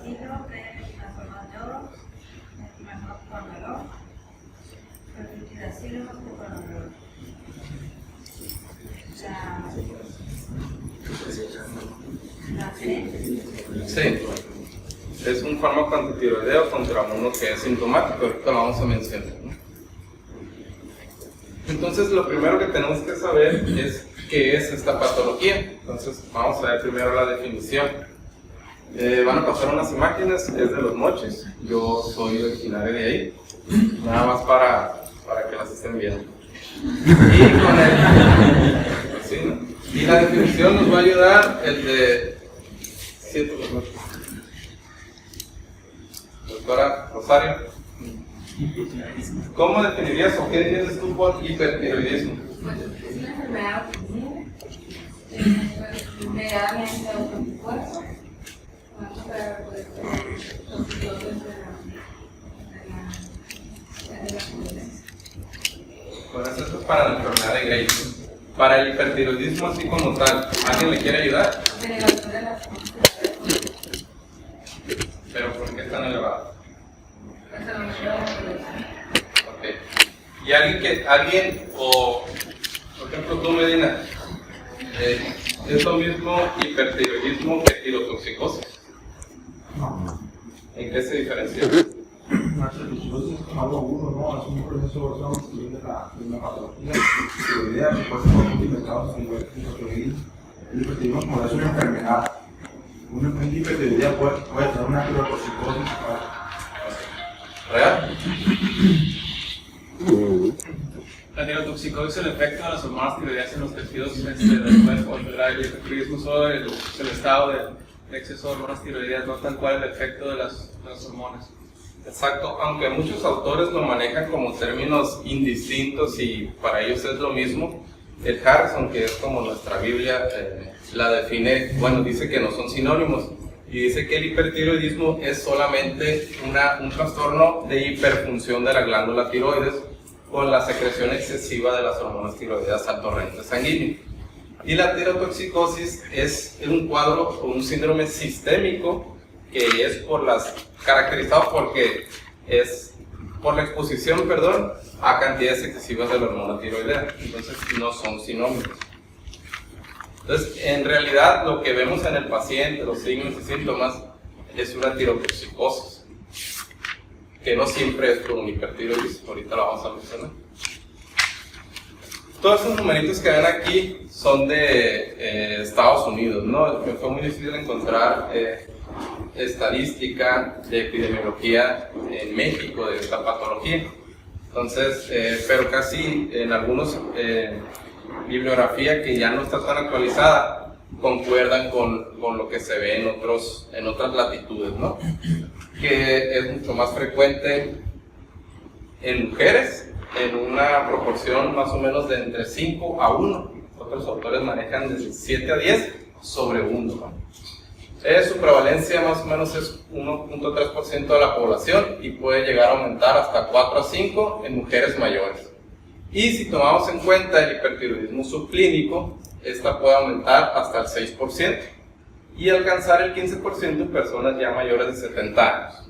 hidroxilo de transformado de oro, mejor con valor, perflutiracilo con valor. La C. Sí. Es un fármaco antitiroideo contra uno que es sintomático, ahorita lo vamos a mencionar, ¿no? Entonces, lo primero que tenemos que saber es qué es esta patología. Entonces, vamos a ver primero la definición. Van a pasar unas imágenes, es de Los Mochis, yo soy originario de ahí, nada más para que las estén viendo. Sí, ¿no? Y la definición nos va a ayudar el de... Doctora Rosario, ¿cómo definirías o qué entiendes tú por hipertiroidismo? Pues es una enfermedad autoinmune, mediadamente autoanticuerpos, para poder Bueno, esto es para la enfermedad de Graves. Para el hipertiroidismo así como tal, ¿alguien le quiere ayudar? ¿Pero por qué es tan elevado? Okay. ¿Y alguien o, por ejemplo, tú, Medina, es lo mismo hipertiroidismo que tirotoxicosis? ¿En qué se diferencia? La tirotoxicosis es como algo agudo, ¿no? Es un proceso de la patología, tiroidea, que puede ser multiplicados a nivel tiroides. El hipertiroidismo, como es una enfermedad, una hipertiroidea puede tener una tirotoxicosis. ¿Real? La tirotoxicosis es el efecto de las hormonas tiroideas en los tejidos del cuerpo. El hipertiroidismo solo el estado de exceso de hormonas tiroideas, no tal cual el efecto de las hormonas. Exacto, aunque muchos autores lo manejan como términos indistintos y para ellos es lo mismo, el Harrison, que es como nuestra Biblia, la define, bueno, dice que no son sinónimos y dice que el hipertiroidismo es solamente un trastorno de hiperfunción de la glándula tiroides con la secreción excesiva de las hormonas tiroideas al torrente sanguíneo. Y la tirotoxicosis es un cuadro o un síndrome sistémico que es caracterizado porque es por la exposición, a cantidades excesivas de la hormona tiroidea. Entonces no son sinónimos. Entonces, en realidad, lo que vemos en el paciente, los signos y síntomas, es una tirotoxicosis, que no siempre es por un hipertiroidismo. Ahorita lo vamos a mencionar. Todos esos numeritos que ven aquí son de Estados Unidos, ¿no? Me fue muy difícil encontrar estadística de epidemiología en México de esta patología. Entonces, pero casi en algunos bibliografía que ya no está tan actualizada concuerdan con lo que se ve en otras latitudes, ¿no? Que es mucho más frecuente en mujeres, en una proporción más o menos de entre 5 a 1. Otros autores manejan de 7 a 10 sobre 1, ¿no? Su prevalencia más o menos es 1.3% de la población y puede llegar a aumentar hasta 4 a 5 en mujeres mayores. Y si tomamos en cuenta el hipertiroidismo subclínico, esta puede aumentar hasta el 6% y alcanzar el 15% en personas ya mayores de 70 años.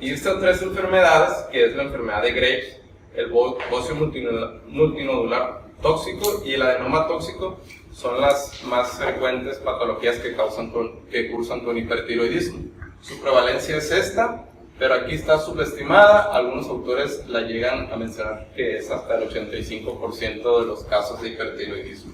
Y estas tres enfermedades, que es la enfermedad de Graves, el bocio multinodular tóxico y el adenoma tóxico, son las más frecuentes patologías que cursan con hipertiroidismo. Su prevalencia es esta, pero aquí está subestimada. Algunos autores la llegan a mencionar que es hasta el 85% de los casos de hipertiroidismo.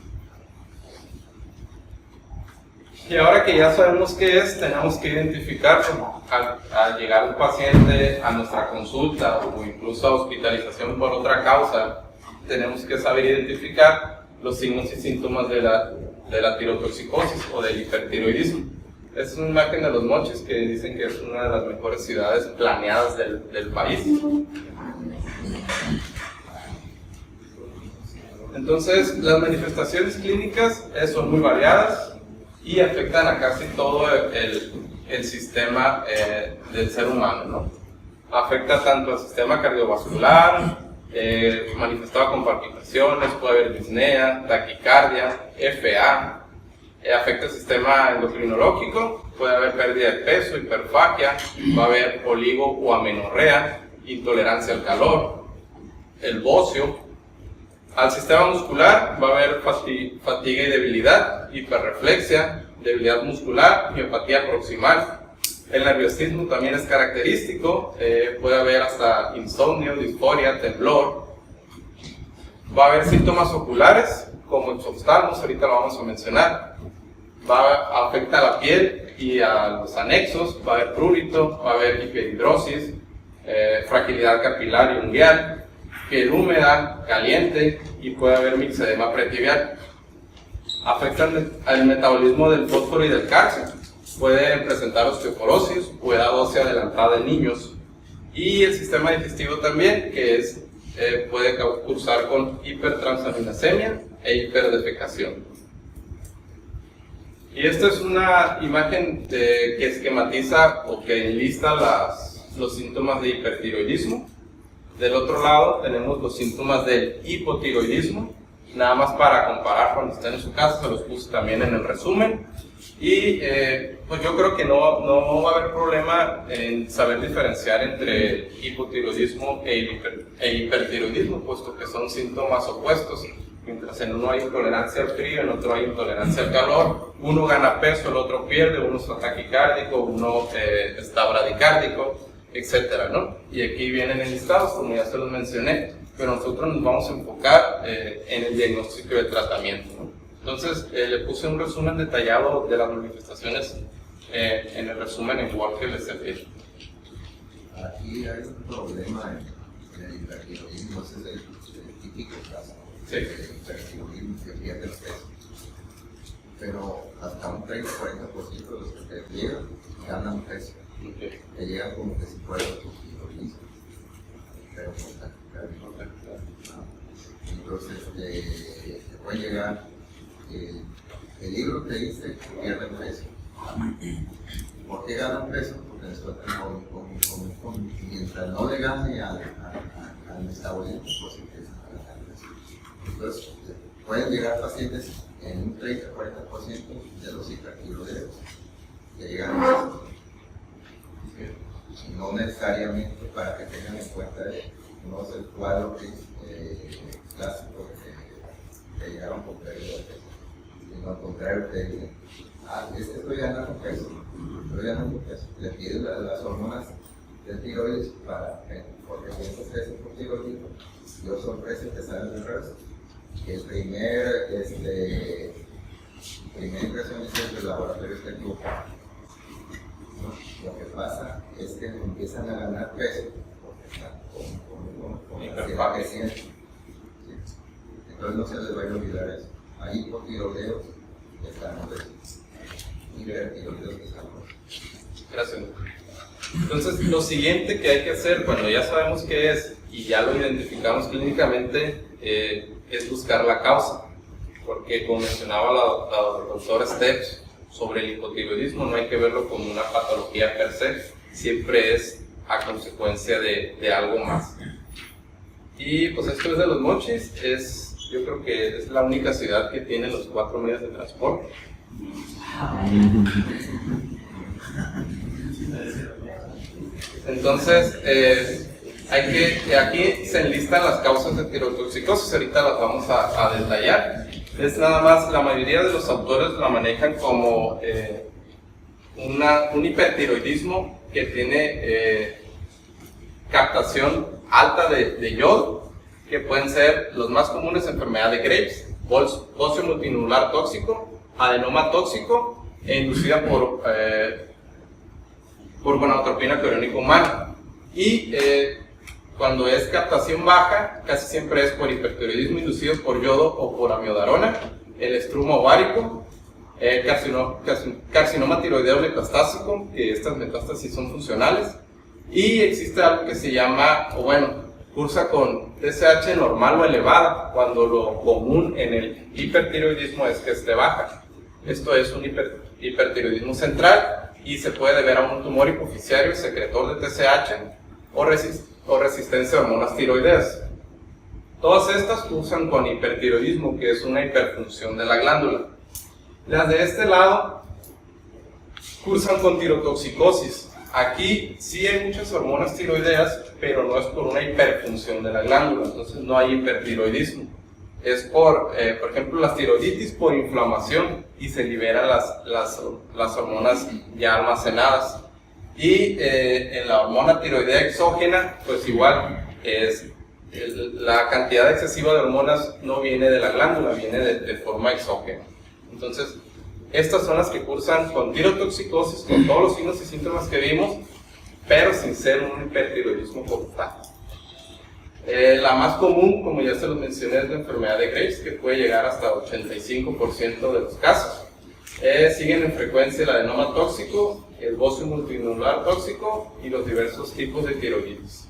Y ahora que ya sabemos qué es, tenemos que identificarlo. Al llegar un paciente a nuestra consulta o incluso a hospitalización por otra causa, tenemos que saber identificar los signos y síntomas de la tirotoxicosis o del hipertiroidismo. Es una imagen de Los Mochis que dicen que es una de las mejores ciudades planeadas del país. Entonces, las manifestaciones clínicas son muy variadas y afectan a casi todo el sistema del ser humano, ¿no? Afecta tanto al sistema cardiovascular, manifestado con palpitaciones, puede haber disnea, taquicardia, FA, afecta el sistema endocrinológico, puede haber pérdida de peso, hiperfagia, va a haber oligo o amenorrea, intolerancia al calor, el bocio. Al sistema muscular va a haber fatiga y debilidad, hiperreflexia, debilidad muscular, miopatía proximal. El nerviosismo también es característico, puede haber hasta insomnio, disforia, temblor. Va a haber síntomas oculares como exoftalmos, ahorita lo vamos a mencionar. Afecta a la piel y a los anexos, va a haber prurito, va a haber hiperhidrosis, fragilidad capilar y ungueal, piel húmeda, caliente y puede haber mixedema pretibial. Afecta al metabolismo del fósforo y del calcio, puede presentar osteoporosis o edad ósea adelantada en niños. Y el sistema digestivo también, que puede cursar con hipertransaminasemia e hiperdefecación. Y esta es una imagen que esquematiza o que enlista los síntomas de hipertiroidismo. Del otro lado tenemos los síntomas del hipotiroidismo. Nada más para comparar cuando estén en su casa, se los puse también en el resumen. Y pues yo creo que no va a haber problema en saber diferenciar entre hipotiroidismo e hipertiroidismo, puesto que son síntomas opuestos. Mientras en uno hay intolerancia al frío, en otro hay intolerancia al calor, uno gana peso, el otro pierde, uno está taquicárdico, uno está bradicárdico, etcétera, ¿no? Y aquí vienen enlistados, como ya se los mencioné, pero nosotros nos vamos a enfocar en el diagnóstico y el tratamiento, ¿no? Entonces, le puse un resumen detallado de las manifestaciones en el resumen en Word que les serví. Aquí hay un problema en el hipertiroidismo, ese es el típico caso. Sí. El hipertiroidismo que pierde el peso. Pero hasta un 30-40% de los que llegan ganan peso. Okay. Que llegan como que si fuera tu tiroidismo. Pero con taquicardia. Entonces, se puede llegar. El libro te dice que pierden peso. ¿Por qué ganan peso? Porque después mientras no le gane al metabolismo, pues empiezan a ganar peso. Entonces, pueden llegar pacientes en un 30-40% de los hipertiroideos que llegan a peso. No necesariamente para que tengan en cuenta no es el cuadro que clásico que llegaron con pérdida de peso, sino al contrario que dicen, estoy ganando peso, le piden las hormonas del tiroides porque piensas que es por tiroidismo, y dos sorpresas que salen del resto. Que primera impresión es que el laboratorio está equivocado. Lo que pasa es que empiezan a ganar peso porque están con la creciente. Entonces no se les va a olvidar eso. Hay hipotiroideos que están obesos, hipertiroideos que están obesos. Gracias. Entonces, lo siguiente que hay que hacer cuando ya sabemos qué es y ya lo identificamos clínicamente es buscar la causa. Porque como mencionaba la doctora Steps sobre el hipotiroidismo, no hay que verlo como una patología per se, siempre es a consecuencia de algo más. Y pues esto es de Los Mochis, yo creo que es la única ciudad que tiene los 4 medios de transporte. Entonces, aquí se enlistan las causas de tirotoxicosis, ahorita las vamos a detallar. Es nada más, la mayoría de los autores la manejan como un hipertiroidismo que tiene captación alta de yodo, que pueden ser los más comunes: enfermedad de Graves, bocio multinuclear tóxico, adenoma tóxico e inducida por gonadotropina coriónica humana. Y cuando es captación baja, casi siempre es por hipertiroidismo inducido por yodo o por amiodarona, el estruma ovárico, carcinoma tiroideo metastásico, que estas metástasis son funcionales, y existe algo que se llama, cursa con TSH normal o elevada, cuando lo común en el hipertiroidismo es que esté baja. Esto es un hipertiroidismo central y se puede deber a un tumor hipoficiario secretor de TSH o resistencia a hormonas tiroideas. Todas estas cursan con hipertiroidismo, que es una hiperfunción de la glándula. Las de este lado cursan con tirotoxicosis. Aquí sí hay muchas hormonas tiroideas, pero no es por una hiperfunción de la glándula, entonces no hay hipertiroidismo. Es por ejemplo, las tiroiditis por inflamación y se liberan las hormonas ya almacenadas. Y en la hormona tiroidea exógena, pues igual, la cantidad excesiva de hormonas no viene de la glándula, viene de forma exógena. Entonces, estas son las que cursan con tirotoxicosis, con todos los signos y síntomas que vimos, pero sin ser un hipertiroidismo como tal. La más común, como ya se los mencioné, es la enfermedad de Graves, que puede llegar hasta 85% de los casos. Siguen en frecuencia el adenoma tóxico, el bocio multinodular tóxico y los diversos tipos de tiroiditis.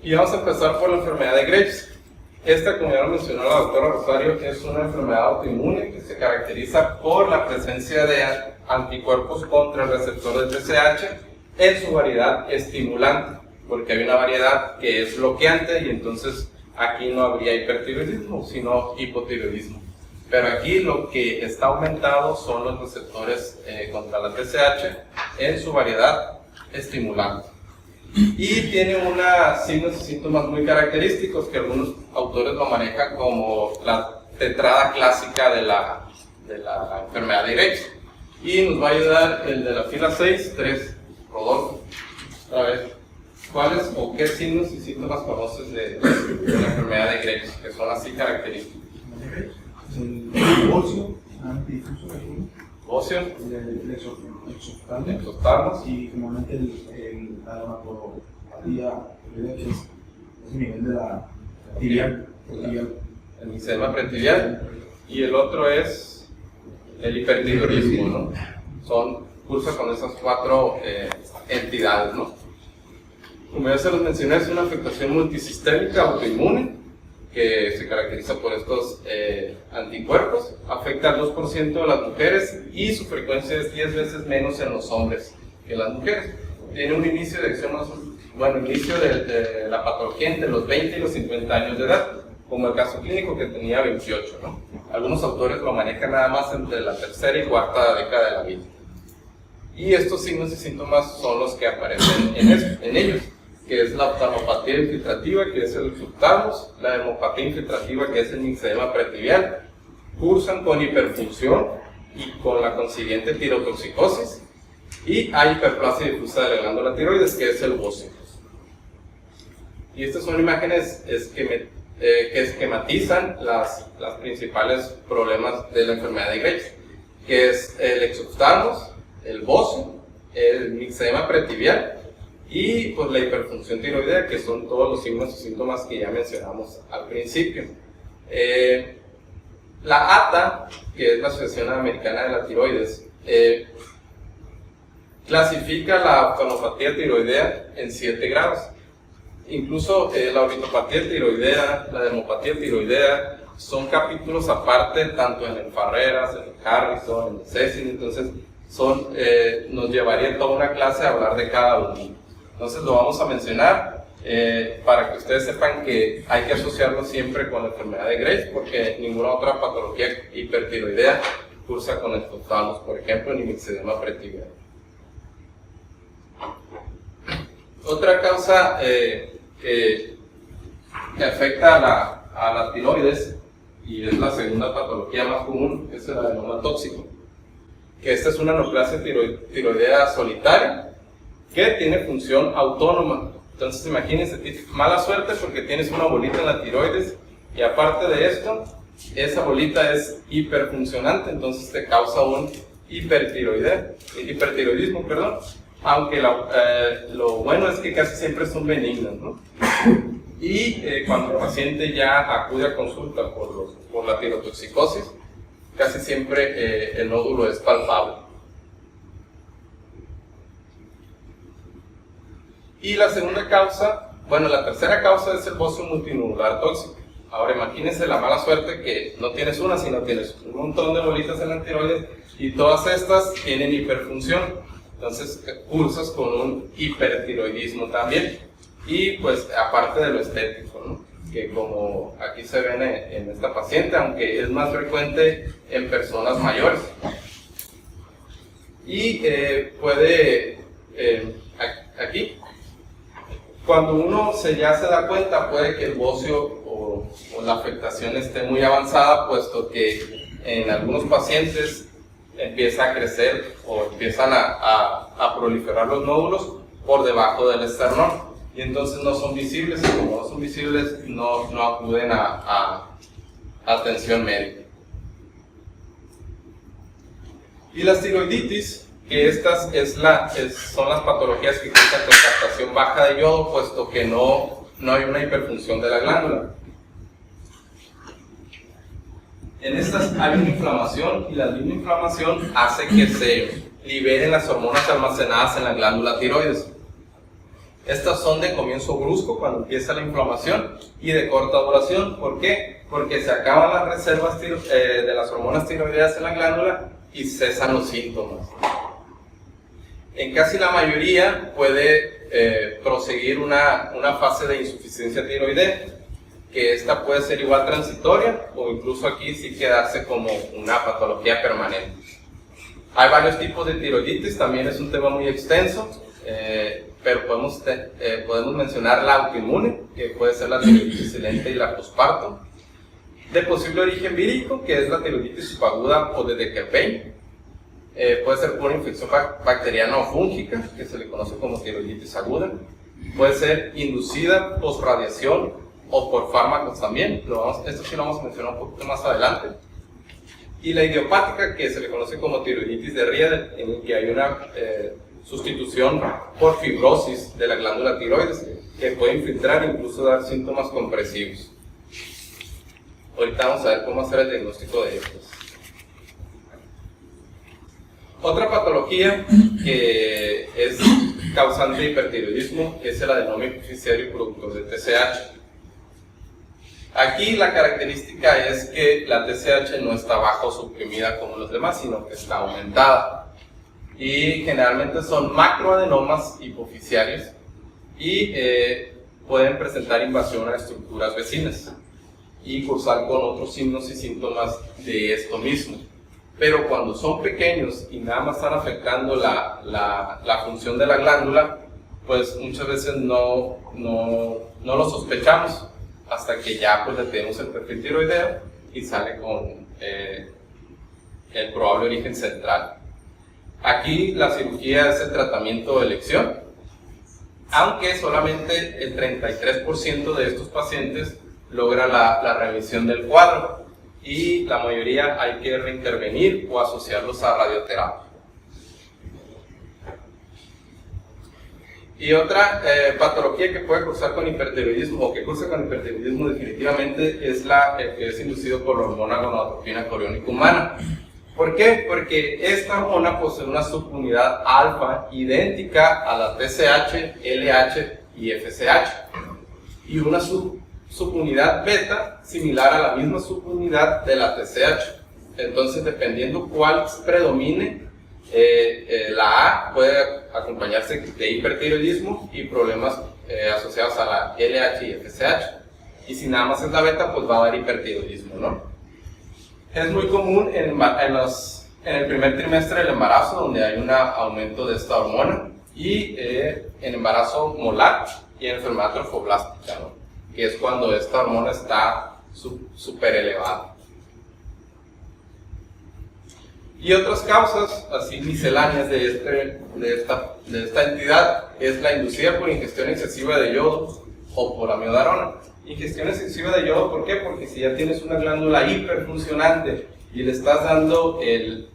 Y vamos a empezar por la enfermedad de Graves. Esta, como ya lo mencionó la doctora Rosario, es una enfermedad autoinmune que se caracteriza por la presencia de anticuerpos contra el receptor de TSH en su variedad estimulante, porque hay una variedad que es bloqueante y entonces aquí no habría hipertiroidismo, sino hipotiroidismo. Pero aquí lo que está aumentado son los receptores contra la TSH en su variedad estimulante. Y tiene unos signos y síntomas muy característicos que algunos autores lo manejan como la tetrada clásica de la enfermedad de Graves. Y nos va a ayudar el de la fila 6, 3, Rodolfo. A ver, ¿cuáles o qué signos y síntomas conoces de la enfermedad de Graves, que son así característicos? El bocio, antidifuso de uno. Bocio, El exoftalmos y finalmente la dermatopatía, que es el nivel de la tibial. el eczema pretibial, y el otro es el hipertiroidismo, ¿no? Cursa con esas cuatro entidades, ¿no? Como ya se los mencioné, es una afectación multisistémica autoinmune que se caracteriza por estos anticuerpos, afecta al 2% de las mujeres y su frecuencia es 10 veces menos en los hombres que en las mujeres. Tiene un inicio de acción inicio de la patología entre los 20 y los 50 años de edad, como el caso clínico que tenía 28, ¿no? Algunos autores lo manejan nada más entre la tercera y cuarta década de la vida. Y estos signos y síntomas son los que aparecen en ellos, que es la oftalmopatía infiltrativa, que es el exoftalmos, la dermopatía infiltrativa, que es el mixedema pretibial, cursan con hiperfunción y con la consiguiente tirotoxicosis, y hay hiperplasia difusa de la glándula tiroides, que es el bocio. Y estas son imágenes que esquematizan los principales problemas de la enfermedad de Graves, que es el exoftalmos, el bocio, el mixedema pretibial y pues la hiperfunción tiroidea, que son todos los signos y síntomas que ya mencionamos al principio. La ATA, que es la Asociación Americana de la Tiroides, clasifica la oftalmopatía tiroidea en 7 grados. Incluso la orbitopatía tiroidea, la dermopatía tiroidea, son capítulos aparte, tanto en el Farreras, en el Harrison, en el Cecil, entonces nos llevaría toda una clase a hablar de cada uno. Entonces lo vamos a mencionar para que ustedes sepan que hay que asociarlo siempre con la enfermedad de Graves, porque ninguna otra patología hipertiroidea cursa con exoftalmos, por ejemplo, ni mixedema pretibial. Otra causa que afecta a la tiroides, y es la segunda patología más común, es el adenoma tóxico, que esta es una neoplasia tiroidea solitaria que tiene función autónoma. Entonces imagínense, mala suerte porque tienes una bolita en la tiroides y aparte de esto, esa bolita es hiperfuncionante, entonces te causa un hipertiroidismo, aunque lo bueno es que casi siempre son benignas, ¿no? Y cuando el paciente ya acude a consulta por la tirotoxicosis, casi siempre el nódulo es palpable. Y la segunda causa, la tercera causa es el bocio multinodular tóxico. Ahora imagínense la mala suerte que no tienes una, sino tienes un montón de bolitas en la tiroides y todas estas tienen hiperfunción. Entonces cursas con un hipertiroidismo también. Y pues aparte de lo estético, ¿no? que como aquí se ven en esta paciente, aunque es más frecuente en personas mayores. Y puede, aquí, cuando uno ya se da cuenta, puede que el bocio o la afectación esté muy avanzada, puesto que en algunos pacientes empieza a crecer o empiezan a proliferar los nódulos por debajo del esternón, y entonces no son visibles, y como no son visibles, no acuden a atención médica. Y las tiroiditis, que estas son las patologías que cursan con captación baja de yodo, puesto que no hay una hiperfunción de la glándula. En estas hay una inflamación, y la misma inflamación hace que se liberen las hormonas almacenadas en la glándula tiroides. Estas son de comienzo brusco cuando empieza la inflamación y de corta duración. ¿Por qué? Porque se acaban las reservas de las hormonas tiroideas en la glándula y cesan los síntomas. En casi la mayoría puede proseguir una fase de insuficiencia tiroidea, que esta puede ser igual transitoria o incluso aquí sí quedarse como una patología permanente. Hay varios tipos de tiroiditis, también es un tema muy extenso, pero podemos mencionar la autoinmune, que puede ser la tiroiditis silente y la posparto. De posible origen vírico, que es la tiroiditis subaguda o de Decker-Payne. Puede ser por una infección bacteriana o fúngica, que se le conoce como tiroiditis aguda. Puede ser inducida postradiación o por fármacos también. Esto sí lo vamos a mencionar un poquito más adelante. Y la idiopática, que se le conoce como tiroiditis de Rieder, en el que hay una sustitución por fibrosis de la glándula tiroides, que puede infiltrar e incluso dar síntomas compresivos. Ahorita vamos a ver cómo hacer el diagnóstico de estos. Otra patología que es causante de hipertiroidismo es el adenoma hipoficiario productor de TSH. Aquí la característica es que la TSH no está bajo suprimida como los demás, sino que está aumentada. Y generalmente son macroadenomas hipoficiarios y pueden presentar invasión a estructuras vecinas y cursar con otros signos y síntomas de esto mismo. Pero cuando son pequeños y nada más están afectando la función de la glándula, pues muchas veces no lo sospechamos hasta que ya pues le tenemos el perfil tiroideo y sale con el probable origen central. Aquí la cirugía es el tratamiento de elección, aunque solamente el 33% de estos pacientes logra la remisión del cuadro y la mayoría hay que reintervenir o asociarlos a radioterapia. Y otra patología que puede cursar con hipertiroidismo o que cursa con hipertiroidismo definitivamente es la que es inducido por la hormona gonadotropina coriónica humana. ¿Por qué? Porque esta hormona posee una subunidad alfa idéntica a la TSH, LH y FSH y una subunidad beta similar a la misma subunidad de la TSH. Entonces, dependiendo cuál predomine, la A puede acompañarse de hipertiroidismo y problemas asociados a la LH y FSH. Y si nada más es la beta, pues va a dar hipertiroidismo, ¿no? Es muy común en el primer trimestre del embarazo, donde hay un aumento de esta hormona, y en embarazo molar y en enfermedad trofoblástica, ¿no? Que es cuando esta hormona está súper elevada. Y otras causas, así misceláneas de esta entidad, es la inducida por ingestión excesiva de yodo o por amiodarona. Ingestión excesiva de yodo, ¿por qué? Porque si ya tienes una glándula hiperfuncionante y le estás dando el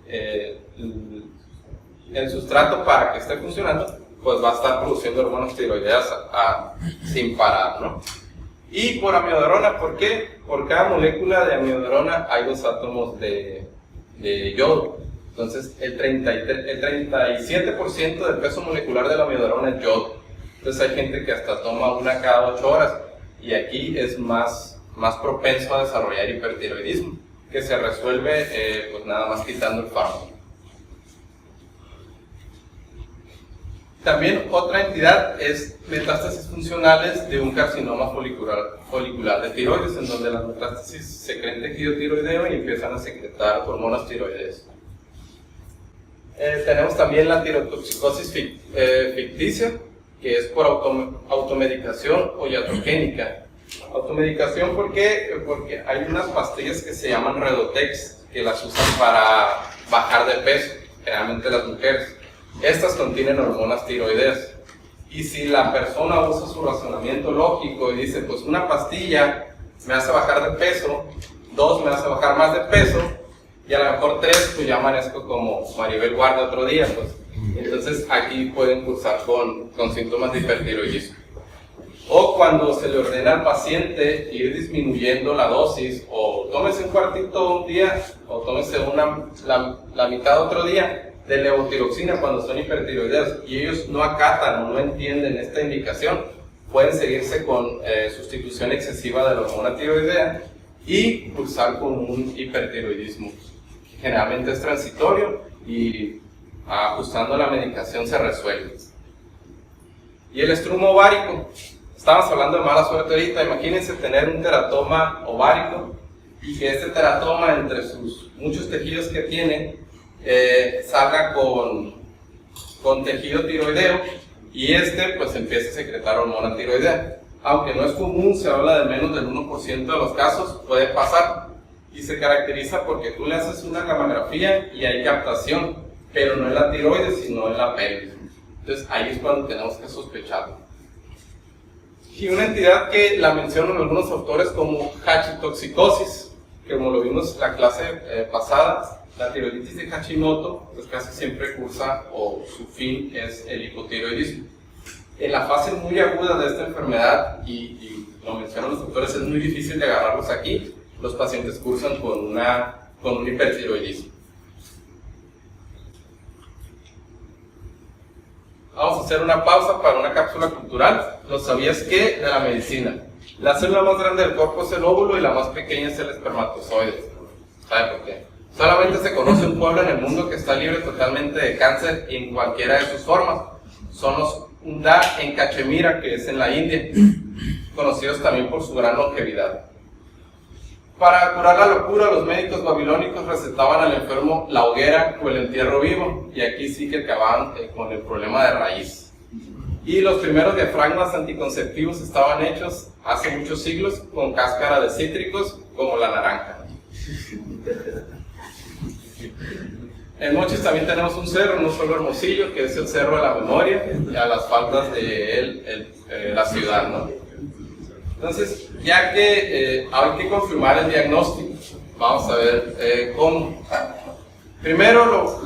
sustrato para que esté funcionando, pues va a estar produciendo hormonas tiroideas sin parar, ¿no? Y por amiodarona, ¿por qué? Por cada molécula de amiodarona hay 2 átomos de yodo. Entonces, el 37% del peso molecular de la amiodarona es yodo. Entonces, hay gente que hasta toma una cada 8 horas. Y aquí es más propenso a desarrollar hipertiroidismo, que se resuelve pues nada más quitando el fármaco. También otra entidad es metástasis funcionales de un carcinoma folicular de tiroides, en donde las metástasis se creen tejido tiroideo y empiezan a secretar hormonas tiroideas. Tenemos también la tirotoxicosis ficticia, que es por automedicación o iatrogénica. Automedicación, ¿por qué? Porque hay unas pastillas que se llaman Redotex, que las usan para bajar de peso, generalmente las mujeres. Estas contienen hormonas tiroideas. Y si la persona usa su razonamiento lógico y dice, pues una pastilla me hace bajar de peso, 2 me hace bajar más de peso, y a lo mejor 3, pues ya amanezco como Maribel Guardia otro día, pues. Entonces aquí pueden cursar con síntomas de hipertiroidismo. O cuando se le ordena al paciente ir disminuyendo la dosis, o tómese un cuartito un día, o tómese la mitad otro día de levotiroxina cuando son hipertiroideos, y ellos no acatan o no entienden esta indicación, pueden seguirse con sustitución excesiva de la hormona tiroidea y cursar con un hipertiroidismo. Generalmente es transitorio y ajustando la medicación se resuelve. Y el estrumo ovárico. Estamos hablando de mala suerte ahorita. Imagínense tener un teratoma ovárico y que este teratoma, entre sus muchos tejidos que tiene, salga con tejido tiroideo y pues empieza a secretar hormona tiroidea. Aunque no es común, se habla de menos del 1% de los casos, puede pasar. Y se caracteriza porque tú le haces una gamografía y hay captación, pero no en la tiroides, sino en la pelvis. Entonces ahí es cuando tenemos que sospecharlo. Y una entidad que la mencionan algunos autores como hachitoxicosis, que como lo vimos en la clase pasada, la tiroiditis de Hashimoto, pues casi siempre cursa o su fin es el hipotiroidismo. En la fase muy aguda de esta enfermedad, y lo mencionan los autores, es muy difícil de agarrarlos aquí, los pacientes cursan con un hipertiroidismo. Vamos a hacer una pausa para una cápsula cultural. ¿Lo sabías que? De la medicina. La célula más grande del cuerpo es el óvulo y la más pequeña es el espermatozoide. ¿Sabe por qué? Solamente se conoce un pueblo en el mundo que está libre totalmente de cáncer en cualquiera de sus formas. Son los Unda en Cachemira, que es en la India, conocidos también por su gran longevidad. Para curar la locura, los médicos babilónicos recetaban al enfermo la hoguera o el entierro vivo, y aquí sí que acababan con el problema de raíz. Y los primeros diafragmas anticonceptivos estaban hechos hace muchos siglos con cáscara de cítricos como la naranja. En Mochis también tenemos un cerro, no solo Hermosillo, que es el Cerro de la Memoria, y a las faldas de la ciudad, ¿no? Entonces, ya que hay que confirmar el diagnóstico, vamos a ver cómo. Primero,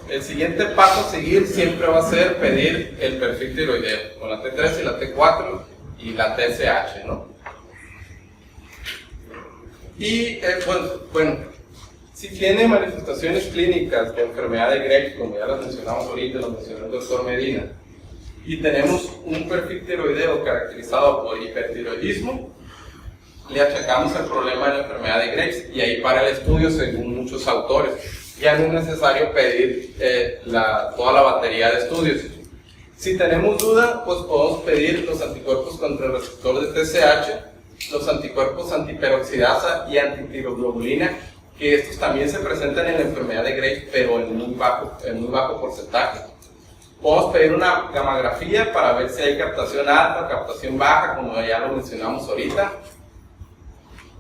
el siguiente paso a seguir siempre va a ser pedir el perfil tiroideo, con la T3 y la T4 y la TSH, ¿no? Y, bueno, si tiene manifestaciones clínicas de enfermedad de Graves, como ya las mencionamos ahorita, lo mencionó el doctor Medina, y tenemos un perfil tiroideo caracterizado por hipertiroidismo, le achacamos el problema de la enfermedad de Graves, y ahí para el estudio según muchos autores. Ya no es necesario pedir toda la batería de estudios. Si tenemos duda, pues podemos pedir los anticuerpos contra el receptor de TSH, los anticuerpos antiperoxidasa y antitiroglobulina, que estos también se presentan en la enfermedad de Graves, pero en muy bajo porcentaje. Podemos pedir una gamografía para ver si hay captación alta o captación baja, como ya lo mencionamos ahorita.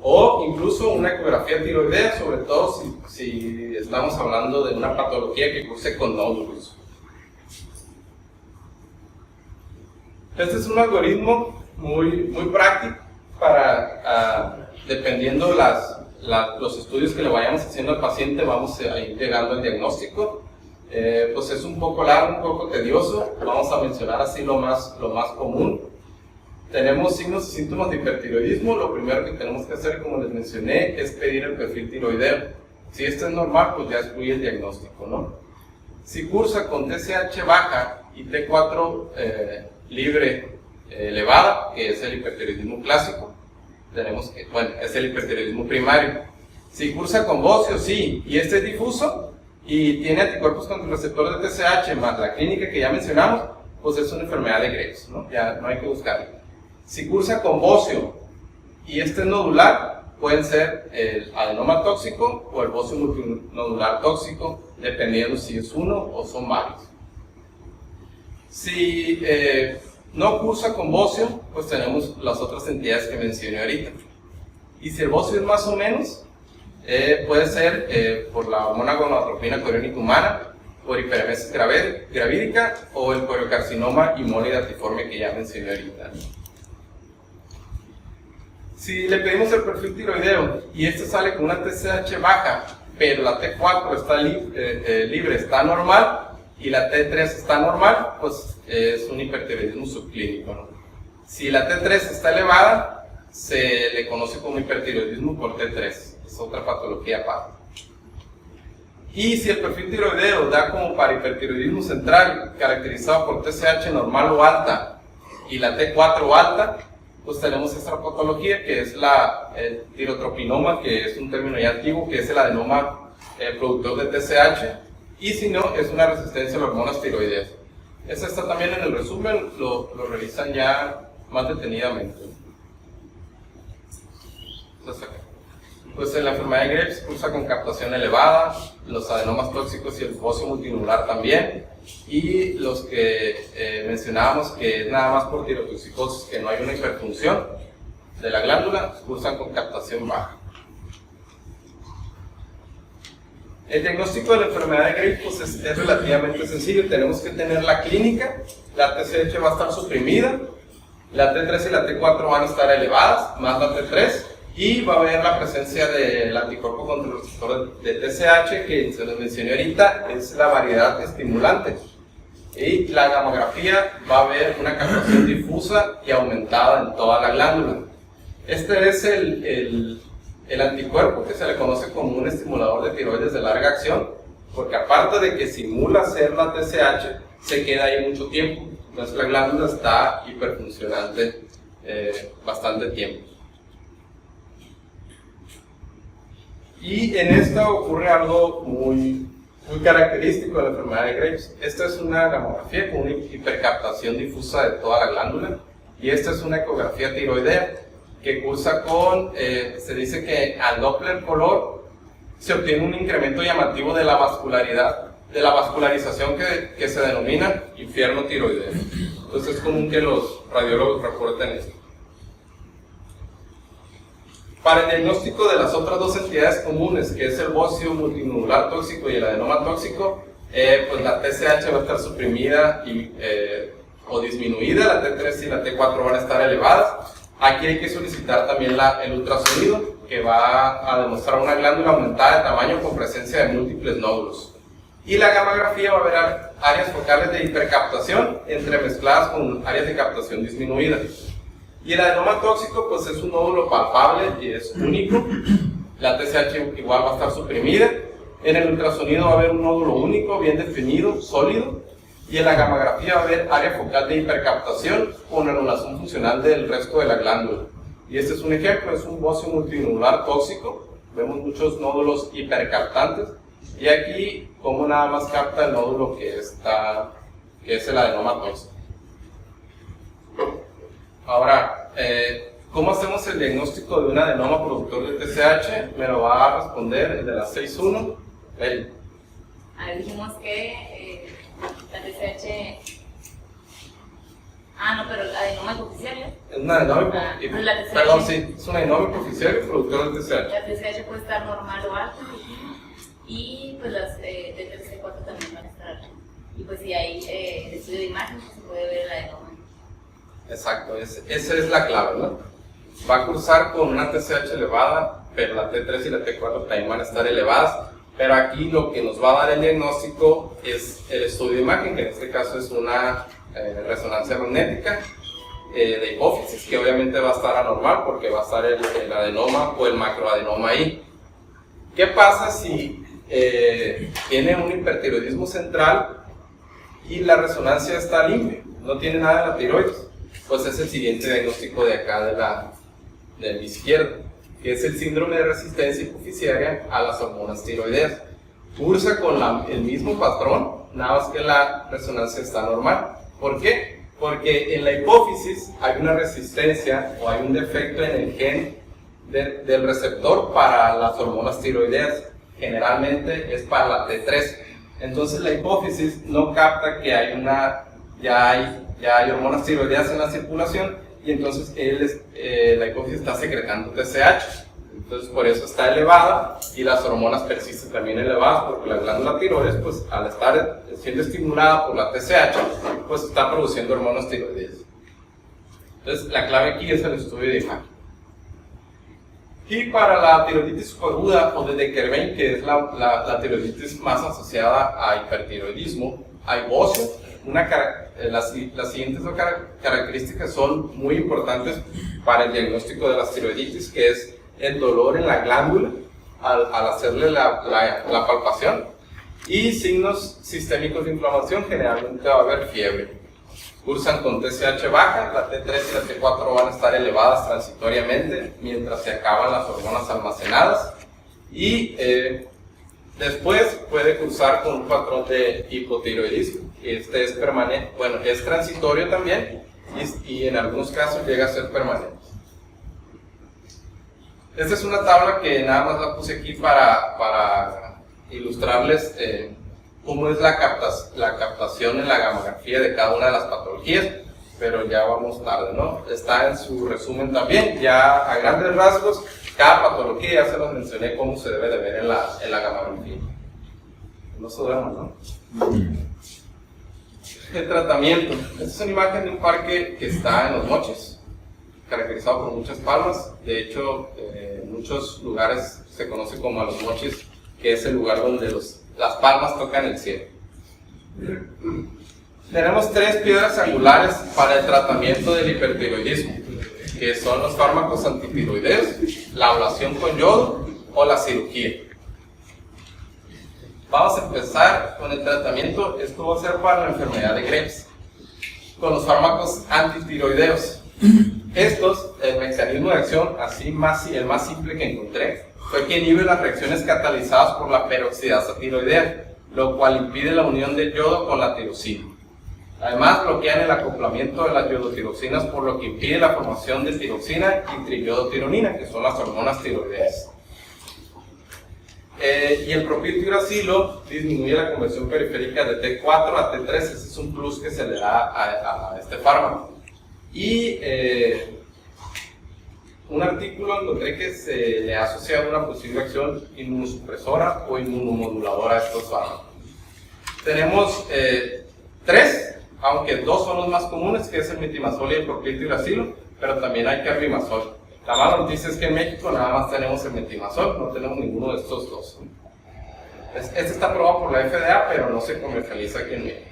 O incluso una ecografía tiroidea, sobre todo si estamos hablando de una patología que curse con nódulos. Este es un algoritmo muy práctico para, dependiendo los estudios que le vayamos haciendo al paciente, vamos a ir llegando al diagnóstico. Pues es un poco largo, un poco tedioso. Vamos a mencionar así lo más común. Tenemos signos y síntomas de hipertiroidismo. Lo primero que tenemos que hacer, como les mencioné, es pedir el perfil tiroideo. Si esto es normal, pues ya excluye el diagnóstico, ¿no? Si cursa con TSH baja y T4 libre elevada, que es el hipertiroidismo clásico, tenemos que, es el hipertiroidismo primario. Si cursa con bocio, sí, y este es difuso y tiene anticuerpos contra el receptor de TSH más la clínica que ya mencionamos, pues es una enfermedad de Graves, ¿no? Ya no hay que buscarla. Si cursa con bocio y este es nodular, pueden ser el adenoma tóxico o el bocio multinodular tóxico, dependiendo si es uno o son varios. Si no cursa con bocio, pues tenemos las otras entidades que mencioné ahorita. Y si el bocio es más o menos, puede ser por la hormona gonadotropina coriónica humana, por hiperemesis gravídica o el coriocarcinoma hemolidatiforme que ya mencioné ahorita. Si le pedimos el perfil tiroideo y este sale con una TSH baja, pero la T4 está libre, está normal, y la T3 está normal, pues es un hipertiroidismo subclínico, ¿no? Si la T3 está elevada, se le conoce como hipertiroidismo por T3, es otra patología aparte. Y si el perfil tiroideo da como para hipertiroidismo central, caracterizado por TSH normal o alta, y la T4 alta, pues tenemos esta patología que es el tirotropinoma, que es un término ya antiguo, que es el adenoma productor de TSH, y si no, es una resistencia a las hormonas tiroideas. Esta está también en el resumen, lo revisan ya más detenidamente. Pues en la enfermedad de Graves cursa con captación elevada, los adenomas tóxicos y el bocio multinodular también, y los que mencionábamos que es nada más por tirotoxicosis, que no hay una hiperfunción de la glándula, cursan con captación baja. El diagnóstico de la enfermedad de Graves pues es relativamente sencillo. Tenemos que tener la clínica, la TSH va a estar suprimida, la T3 y la T4 van a estar elevadas, más la T3, y va a haber la presencia del anticuerpo contra el receptor de TSH, que se los mencioné ahorita, es la variedad estimulante. Y la gamografía va a haber una captación difusa y aumentada en toda la glándula. Este es el anticuerpo que se le conoce como un estimulador de tiroides de larga acción, porque aparte de que simula ser la TSH, se queda ahí mucho tiempo. Entonces la glándula está hiperfuncionante bastante tiempo. Y en esta ocurre algo muy característico de la enfermedad de Graves. Esta es una gamografía con una hipercaptación difusa de toda la glándula, y esta es una ecografía tiroidea que cursa con, se dice que al Doppler color se obtiene un incremento llamativo de la vascularidad, de la vascularización que se denomina infierno tiroideo. Entonces es común que los radiólogos reporten esto. Para el diagnóstico de las otras dos entidades comunes, que es el bocio multinodular tóxico y el adenoma tóxico, pues la TSH va a estar suprimida o disminuida, la T3 y la T4 van a estar elevadas. Aquí hay que solicitar también el ultrasonido, que va a demostrar una glándula aumentada de tamaño con presencia de múltiples nódulos. Y la gamografía va a haber áreas focales de hipercaptación entremezcladas con áreas de captación disminuida. Y el adenoma tóxico pues es un nódulo palpable y es único. La TSH igual va a estar suprimida. En el ultrasonido va a haber un nódulo único, bien definido, sólido. Y en la gamografía va a haber área focal de hipercaptación con anulación funcional del resto de la glándula. Y este es un ejemplo, es un bocio multinodular tóxico. Vemos muchos nódulos hipercaptantes. Y aquí, como nada más capta el nódulo que es el adenoma tóxico. Ahora, ¿cómo hacemos el diagnóstico de un adenoma productor de TSH? Me lo va a responder el de la 6.1. Ahí dijimos que la TSH... Ah, no, pero el adenoma hipoficiario. Es un adenoma perdón, sí, es un adenoma hipoficiario productor de TSH. La TSH puede estar normal o alta, y pues las de T3 y T4 también van a estar altas. Y pues si hay el estudio de imagen, se puede ver el adenoma. Exacto, esa es la clave, ¿no? Va a cursar con una TSH elevada, pero la T3 y la T4 también van a estar elevadas. Pero aquí lo que nos va a dar el diagnóstico es el estudio de imagen, que en este caso es una resonancia magnética de hipófisis, que obviamente va a estar anormal porque va a estar el adenoma o el macroadenoma ahí. ¿Qué pasa si tiene un hipertiroidismo central y la resonancia está limpia? No tiene nada de la tiroides. Pues es el siguiente diagnóstico de acá de la izquierda, que es el síndrome de resistencia hipoficiaria a las hormonas tiroideas. Cursa con el mismo patrón, nada más que la resonancia está normal. ¿Por qué? Porque en la hipófisis hay una resistencia o hay un defecto en el gen del receptor para las hormonas tiroideas. Generalmente es para la T3. Entonces la hipófisis no capta que ya hay hormonas tiroideas en la circulación, y entonces la hipófisis está secretando TSH. Entonces por eso está elevada, y las hormonas persisten también elevadas, porque la glándula tiroides, pues al estar siendo estimulada por la TSH, pues está produciendo hormonas tiroideas. Entonces la clave aquí es el estudio de imagen. Y para la tiroiditis subaguda o de Decker-Vein, que es la tiroiditis más asociada a hipertiroidismo, hay bocio. Las siguientes características son muy importantes para el diagnóstico de las tiroiditis, que es el dolor en la glándula al hacerle la palpación, y signos sistémicos de inflamación. Generalmente va a haber fiebre. Cursan con TSH baja, la T3 y la T4 van a estar elevadas transitoriamente mientras se acaban las hormonas almacenadas, y después puede cursar con un patrón de hipotiroidismo. Este es permanente, bueno, es transitorio también, y en algunos casos llega a ser permanente. Esta es una tabla que nada más la puse aquí para ilustrarles cómo es la captación en la gamografía de cada una de las patologías, pero ya vamos tarde, ¿no? Está en su resumen también, ya a grandes rasgos, cada patología ya se los mencioné cómo se debe de ver en la gamografía. No se duerman, ¿no? El tratamiento. Esta es una imagen de un parque que está en Los Mochis, caracterizado por muchas palmas. De hecho, en muchos lugares se conoce como a Los Mochis, que es el lugar donde las palmas tocan el cielo. Tenemos 3 piedras angulares para el tratamiento del hipertiroidismo, que son los fármacos antitiroideos, la ablación con yodo o la cirugía. Vamos a empezar con el tratamiento. Esto va a ser para la enfermedad de Graves, con los fármacos antitiroideos. Estos, el mecanismo de acción, el más simple que encontré, fue que inhibe las reacciones catalizadas por la peroxidasa tiroidea, lo cual impide la unión del yodo con la tirosina. Además, bloquean el acoplamiento de las yodotiroxinas, por lo que impide la formación de tiroxina y triyodotironina, que son las hormonas tiroideas. Y el propiltiuracilo disminuye la conversión periférica de T4 a T3, ese es un plus que se le da a este fármaco. Y un artículo encontré que se le ha asociado una posible acción inmunosupresora o inmunomoduladora a estos fármacos. Tenemos 3, aunque 2 son los más comunes, que es el metimazol y el propiltiuracilo, pero también hay carbimazol. La mala noticia es que en México nada más tenemos el metimazol, no tenemos ninguno de estos 2. Este está aprobado por la FDA, pero no se comercializa aquí en México.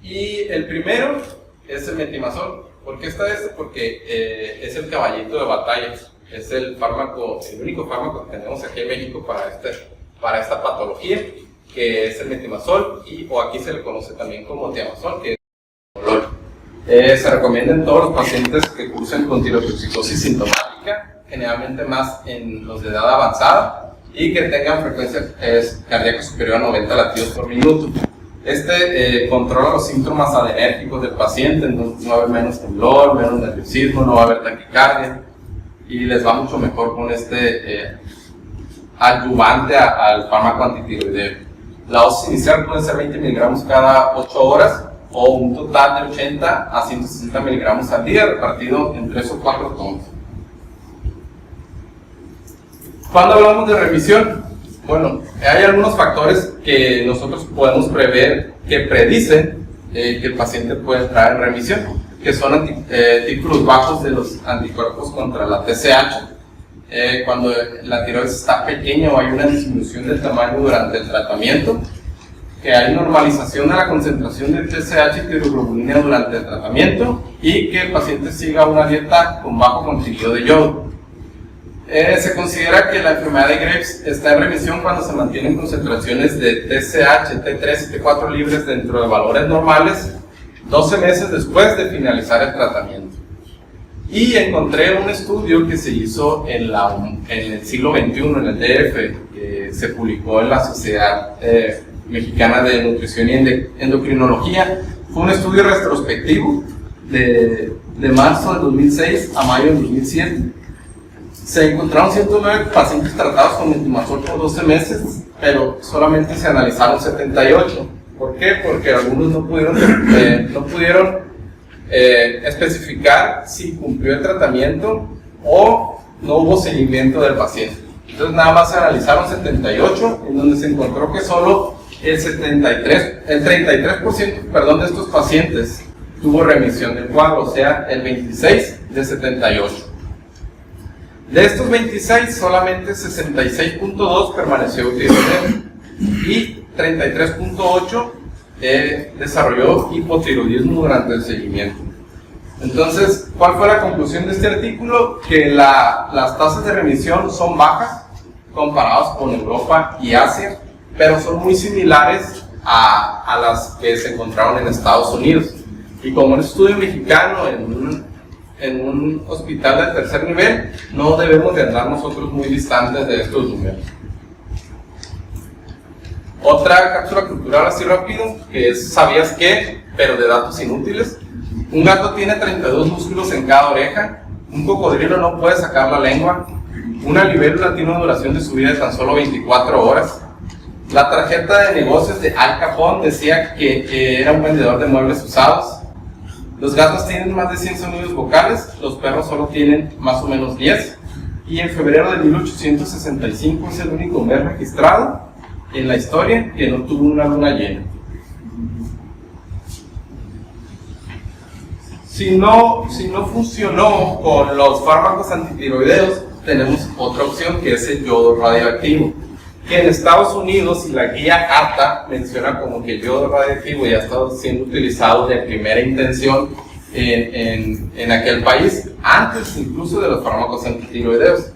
Y el primero es el metimazol. ¿Por qué está este? Porque es el caballito de batalla. Es el único fármaco que tenemos aquí en México para esta patología, que es el metimazol, o aquí se le conoce también como tiamazol, que es el dolor. Se recomienda en todos los pacientes que cursen con tirotoxicosis sintomática, generalmente más en los de edad avanzada, y que tengan frecuencia cardíaca superior a 90 latidos por minuto. Controla los síntomas adenérgicos del paciente, entonces no va a haber menos temblor, menos nerviosismo, no va a haber taquicardia, y les va mucho mejor con adyuvante al fármaco antitiroideo. La dosis inicial puede ser 20 miligramos cada 8 horas, o un total de 80 a 160 miligramos al día, repartido en 3 o 4 tomos. Cuando hablamos de remisión, bueno, hay algunos factores que nosotros podemos prever, que predicen que el paciente puede entrar en remisión, que son títulos bajos de los anticuerpos contra la TSH, cuando la tiroides está pequeña o hay una disminución del tamaño durante el tratamiento, que hay normalización de la concentración de TSH y tiroglobulina durante el tratamiento, y que el paciente siga una dieta con bajo contenido de yodo. Se considera que la enfermedad de Graves está en remisión cuando se mantienen concentraciones de TSH, T3 y T4 libres dentro de valores normales 12 meses después de finalizar el tratamiento. Y encontré un estudio que se hizo en el siglo XXI, en el DF, que se publicó en la Sociedad Mexicana de Nutrición y Endocrinología. Fue un estudio retrospectivo de marzo de 2006 a mayo de 2007. Se encontraron 109 pacientes tratados con metimazol por 12 meses, pero solamente se analizaron 78. ¿Por qué? Porque algunos no pudieron especificar si cumplió el tratamiento o no hubo seguimiento del paciente. Entonces nada más se analizaron 78, en donde se encontró que solo el 33% de estos pacientes tuvo remisión del cuadro, o sea, el 26 de 78. De estos 26, solamente 66.2 permaneció tiroideo y 33.8 desarrolló hipotiroidismo durante el seguimiento. Entonces, ¿cuál fue la conclusión de este artículo? Que las tasas de remisión son bajas comparadas con Europa y Asia, pero son muy similares a las que se encontraron en Estados Unidos. Y como un estudio mexicano en un hospital de tercer nivel, no debemos de andar nosotros muy distantes de estos números. Otra cápsula cultural así rápido, que es ¿sabías qué? Pero de datos inútiles. Un gato tiene 32 músculos en cada oreja, un cocodrilo no puede sacar la lengua, una libélula tiene una duración de su vida de tan solo 24 horas. La tarjeta de negocios de Al Capone decía que era un vendedor de muebles usados. Los gatos tienen más de 100 sonidos vocales, los perros solo tienen más o menos 10. Y en febrero de 1865 es el único mes registrado en la historia que no tuvo una luna llena. Si no funcionó con los fármacos antitiroideos, tenemos otra opción que es el yodo radioactivo, que en Estados Unidos y la guía ATA menciona como que el yodo radioactivo ya está siendo utilizado de primera intención en aquel país, antes incluso de los fármacos antitiroideos.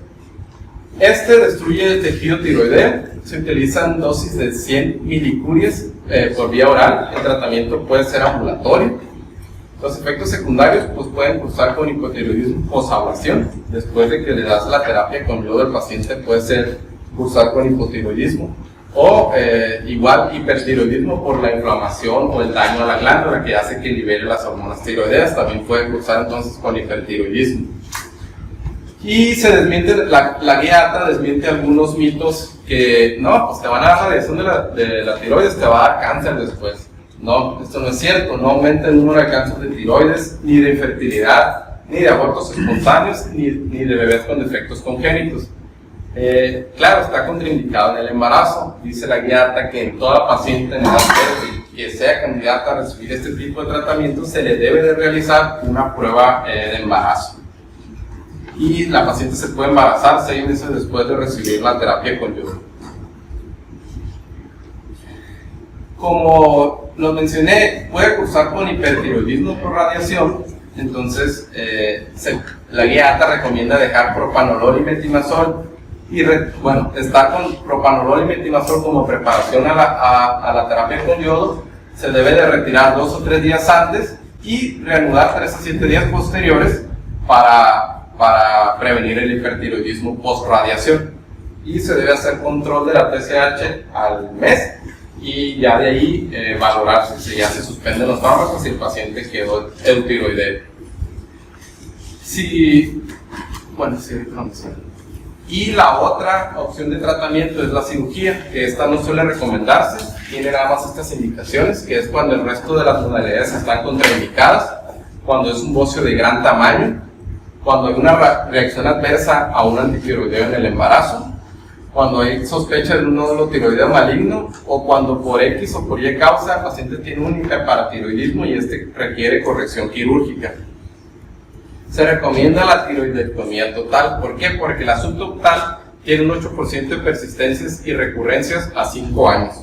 Este destruye el tejido tiroideo, se utilizan dosis de 100 milicuries por vía oral, el tratamiento puede ser ambulatorio. Los efectos secundarios pues, pueden cursar con hipotiroidismo posablación. Después de que le das la terapia con yodo, el paciente puede ser cursar con hipotiroidismo o igual hipertiroidismo por la inflamación o el daño a la glándula que hace que libere las hormonas tiroideas. También puede cursar entonces con hipertiroidismo. Y se desmiente, la guía ATA desmiente algunos mitos que no, pues te van a dar radiación de la tiroides, te va a dar cáncer después. No, esto no es cierto, no aumenta el número de cáncer de tiroides, ni de infertilidad, ni de abortos espontáneos, ni de bebés con defectos congénitos. Claro, está contraindicado en el embarazo. Dice la guía ATA que en toda paciente en edad fértil que sea candidata a recibir este tipo de tratamiento se le debe de realizar una prueba de embarazo. Y la paciente se puede embarazar 6 meses después de recibir la terapia con yodo. Como lo mencioné, puede cursar con hipertiroidismo por radiación. Entonces, la guía ATA recomienda dejar propanolol y metimazol. Y estar con propanolol y metimazol como preparación a la terapia con yodo. Se debe de retirar 2 o 3 días antes y reanudar 3 a 7 días posteriores para prevenir el hipertiroidismo post-radiación. Y se debe hacer control de la TSH al mes y ya de ahí valorar si ya se suspenden los fármacos y el paciente quedó eutiroideo. Y la otra opción de tratamiento es la cirugía, que esta no suele recomendarse, tiene nada más estas indicaciones, que es cuando el resto de las modalidades están contraindicadas, cuando es un bocio de gran tamaño, cuando hay una reacción adversa a un antitiroideo en el embarazo, cuando hay sospecha de un nódulo tiroideo maligno o cuando por X o por Y causa el paciente tiene un hiperparatiroidismo y este requiere corrección quirúrgica. Se recomienda la tiroidectomía total. ¿Por qué? Porque la subtotal tiene un 8% de persistencias y recurrencias a 5 años.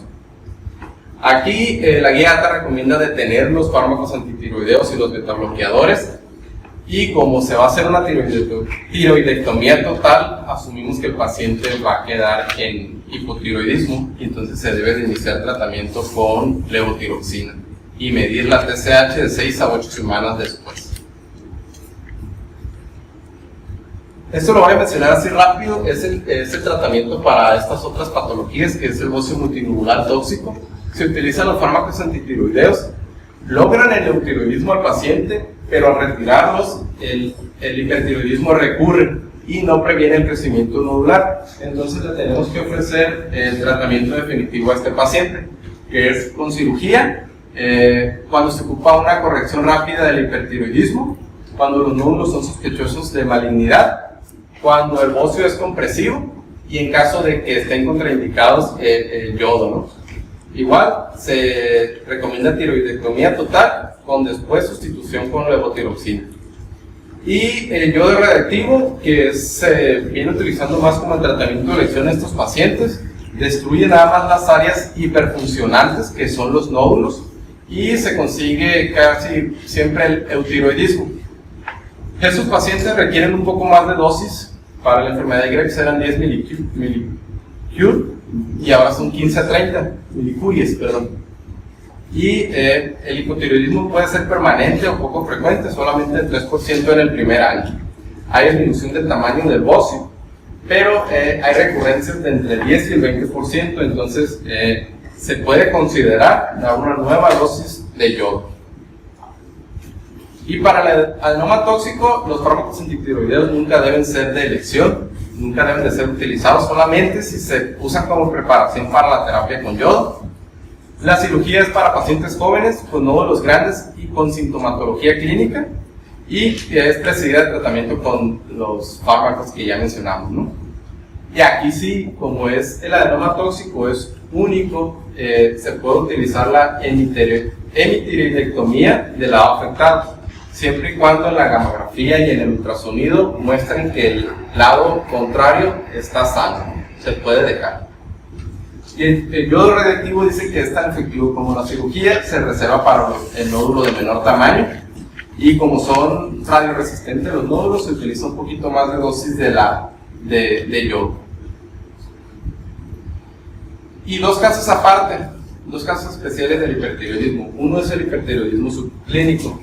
Aquí la guía ATA recomienda detener los fármacos antitiroideos y los betabloqueadores. Y como se va a hacer una tiroidectomía total, asumimos que el paciente va a quedar en hipotiroidismo y entonces se debe de iniciar tratamiento con levotiroxina y medir la TSH de 6 a 8 semanas después. Esto lo voy a mencionar así rápido, es el tratamiento para estas otras patologías, que es el bocio multinodular tóxico. se utilizan los fármacos antitiroideos, logran el eutiroidismo al paciente, pero al retirarlos, el hipertiroidismo recurre y no previene el crecimiento nodular. Entonces le tenemos que ofrecer el tratamiento definitivo a este paciente, que es con cirugía, cuando se ocupa una corrección rápida del hipertiroidismo, cuando los nódulos son sospechosos de malignidad, cuando el bocio es compresivo y en caso de que estén contraindicados el yodo, ¿no? Igual se recomienda tiroidectomía total con después sustitución con levotiroxina. Y el yodo radiactivo, que se viene utilizando más como el tratamiento de elección en estos pacientes, destruye nada más las áreas hiperfuncionantes, que son los nódulos, y se consigue casi siempre el eutiroidismo. Estos pacientes requieren un poco más de dosis. Para la enfermedad de Graves eran 10 milicure y ahora son 15 a 30 milicuries, perdón. Y el hipotiroidismo puede ser permanente o poco frecuente, solamente el 3% en el primer año. Hay disminución del tamaño del bocio, pero hay recurrencias de entre el 10 y el 20%, entonces se puede considerar dar una nueva dosis de yodo. Y para el adenoma tóxico, los fármacos antitiroideos nunca deben ser de elección, nunca deben de ser utilizados, solamente si se usan como preparación para la terapia con yodo. La cirugía es para pacientes jóvenes con nódulos grandes y con sintomatología clínica, y que es precedida de tratamiento con los fármacos que ya mencionamos, ¿no? Y aquí sí, como es el adenoma tóxico, es único, se puede utilizar la hemitiroidectomía del lado afectado, siempre y cuando en la gamografía y en el ultrasonido muestren que el lado contrario está sano, se puede dejar. Y el yodo radiactivo dice que es tan efectivo como la cirugía, se reserva para el nódulo de menor tamaño, y como son radioresistentes los nódulos, se utiliza un poquito más de dosis de yodo. Y dos casos aparte, dos casos especiales del hipertiroidismo. Uno es el hipertiroidismo subclínico,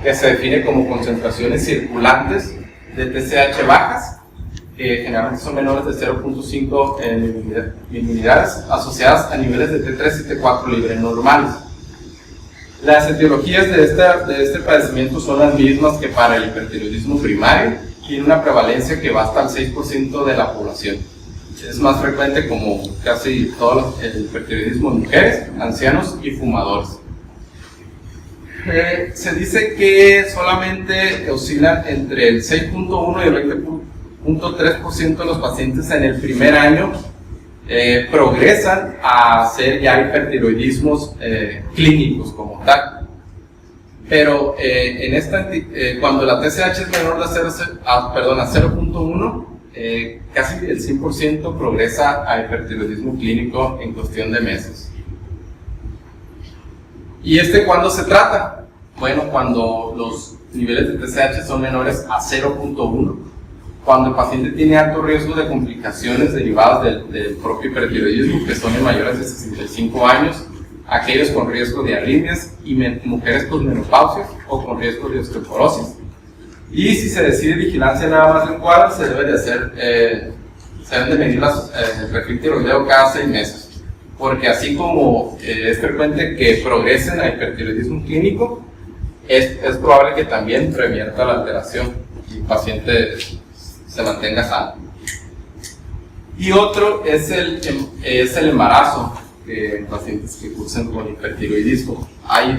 que se define como concentraciones circulantes de TSH bajas, que generalmente son menores de 0.5 miliunidades, asociadas a niveles de T3 y T4 libre normales. Las etiologías de este padecimiento son las mismas que para el hipertiroidismo primario, tiene una prevalencia que va hasta el 6% de la población. Es más frecuente, como casi todo el hipertiroidismo, en mujeres, ancianos y fumadores. Se dice que solamente oscilan entre el 6.1 y el 20.3% de los pacientes en el primer año progresan a ser ya hipertiroidismos clínicos como tal. Pero cuando la TSH es menor de 0.1, casi el 100% progresa a hipertiroidismo clínico en cuestión de meses. ¿Y cuándo se trata? Bueno, cuando los niveles de TSH son menores a 0.1, cuando el paciente tiene alto riesgo de complicaciones derivadas del propio hipertiroidismo, que son en mayores de 65 años, aquellos con riesgo de arritmias y mujeres con menopausia o con riesgo de osteoporosis. Y si se decide vigilancia nada más en cuadro, se debe de hacer, se deben de medir el perfil tiroideo cada 6 meses. Porque así como es frecuente que progresen a hipertiroidismo clínico, es probable que también revierta la alteración y el paciente se mantenga sano. Y otro es el embarazo en pacientes que cursan con hipertiroidismo. Ahí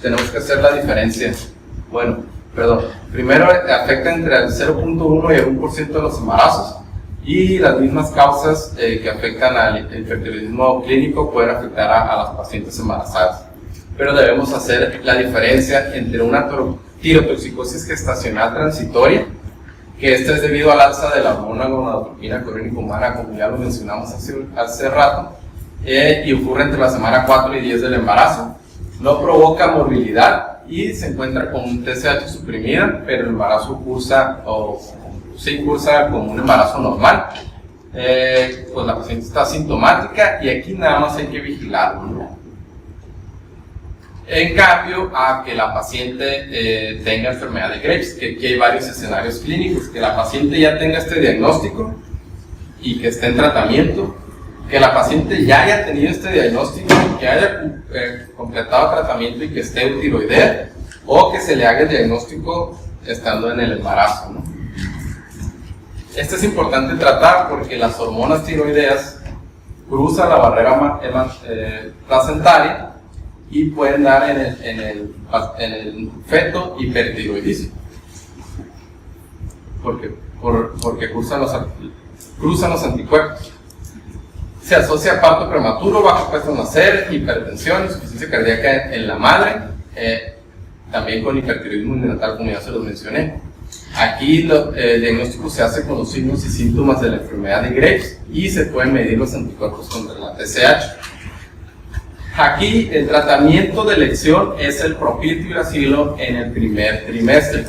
tenemos que hacer la diferencia. Primero afecta entre el 0.1 y el 1% de los embarazos, y las mismas causas que afectan al hipertiroidismo clínico pueden afectar a las pacientes embarazadas. Pero debemos hacer la diferencia entre una tirotoxicosis gestacional transitoria, que es debido al alza de la hormona gonadotropina coriónica humana, como ya lo mencionamos hace rato, y ocurre entre la semana 4 y 10 del embarazo. No provoca morbilidad y se encuentra con un TSH suprimida, pero el embarazo cursa como un embarazo normal. Pues la paciente está asintomática y aquí nada más hay que vigilarlo, ¿no? En cambio, a que la paciente tenga enfermedad de Graves, que aquí hay varios escenarios clínicos, que la paciente ya tenga este diagnóstico y que esté en tratamiento, que la paciente ya haya tenido este diagnóstico, que haya completado tratamiento y que esté tiroidea, o que se le haga el diagnóstico estando en el embarazo, ¿no? Este es importante tratar porque las hormonas tiroideas cruzan la barrera placentaria y pueden dar en el feto hipertiroidismo, porque cruzan los anticuerpos. Se asocia a parto prematuro, bajo peso al nacer, hipertensión, insuficiencia cardíaca en la madre, también con hipertiroidismo neonatal, como ya se los mencioné. Aquí el diagnóstico se hace con los signos y síntomas de la enfermedad de Graves y se pueden medir los anticuerpos contra la TSH. Aquí el tratamiento de elección es el propiltiuracilo en el primer trimestre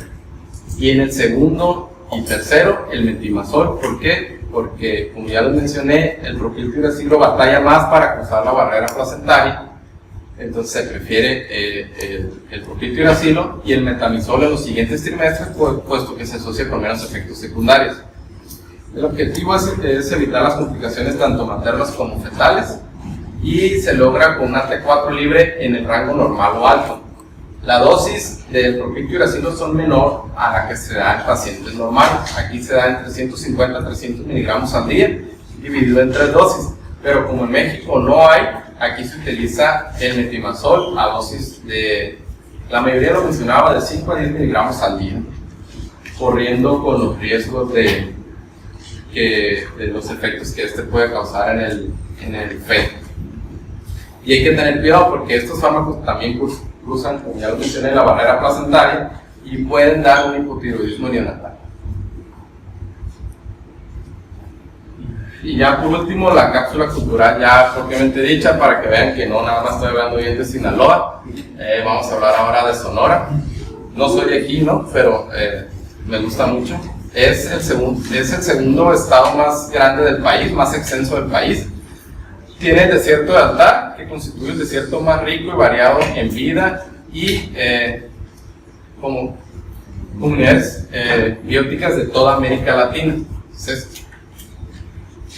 y en el segundo y tercero el metimazol. ¿Por qué? Porque, como ya les mencioné, el propiltiuracilo batalla más para cruzar la barrera placentaria, entonces se prefiere el propiltiuracilo y el metamizol en los siguientes trimestres, puesto que se asocia con menos efectos secundarios. El objetivo es evitar las complicaciones tanto maternas como fetales y se logra con una T4 libre en el rango normal o alto. La dosis del propiltiuracilo son menor a la que se da en pacientes normales. Aquí se da entre 150 a 300 miligramos al día, dividido en 3 dosis. Pero como en México no hay, aquí se utiliza el metimazol a dosis de, la mayoría lo mencionaba, de 5 a 10 miligramos al día, corriendo con los riesgos de los efectos que este puede causar en el feto. Y hay que tener cuidado porque estos fármacos también cruzan, como ya lo mencioné, la barrera placentaria y pueden dar un hipotiroidismo neonatal. Y ya por último, la cápsula cultural ya propiamente dicha, para que vean que no nada más estoy hablando bien de Sinaloa. Vamos a hablar ahora de Sonora. No soy de aquí, ¿no? Pero me gusta mucho. Es el segundo estado más grande del país, más extenso del país. Tiene el desierto de Altar, que constituye el desierto más rico y variado en vida y como comunidades bióticas de toda América Latina. Entonces,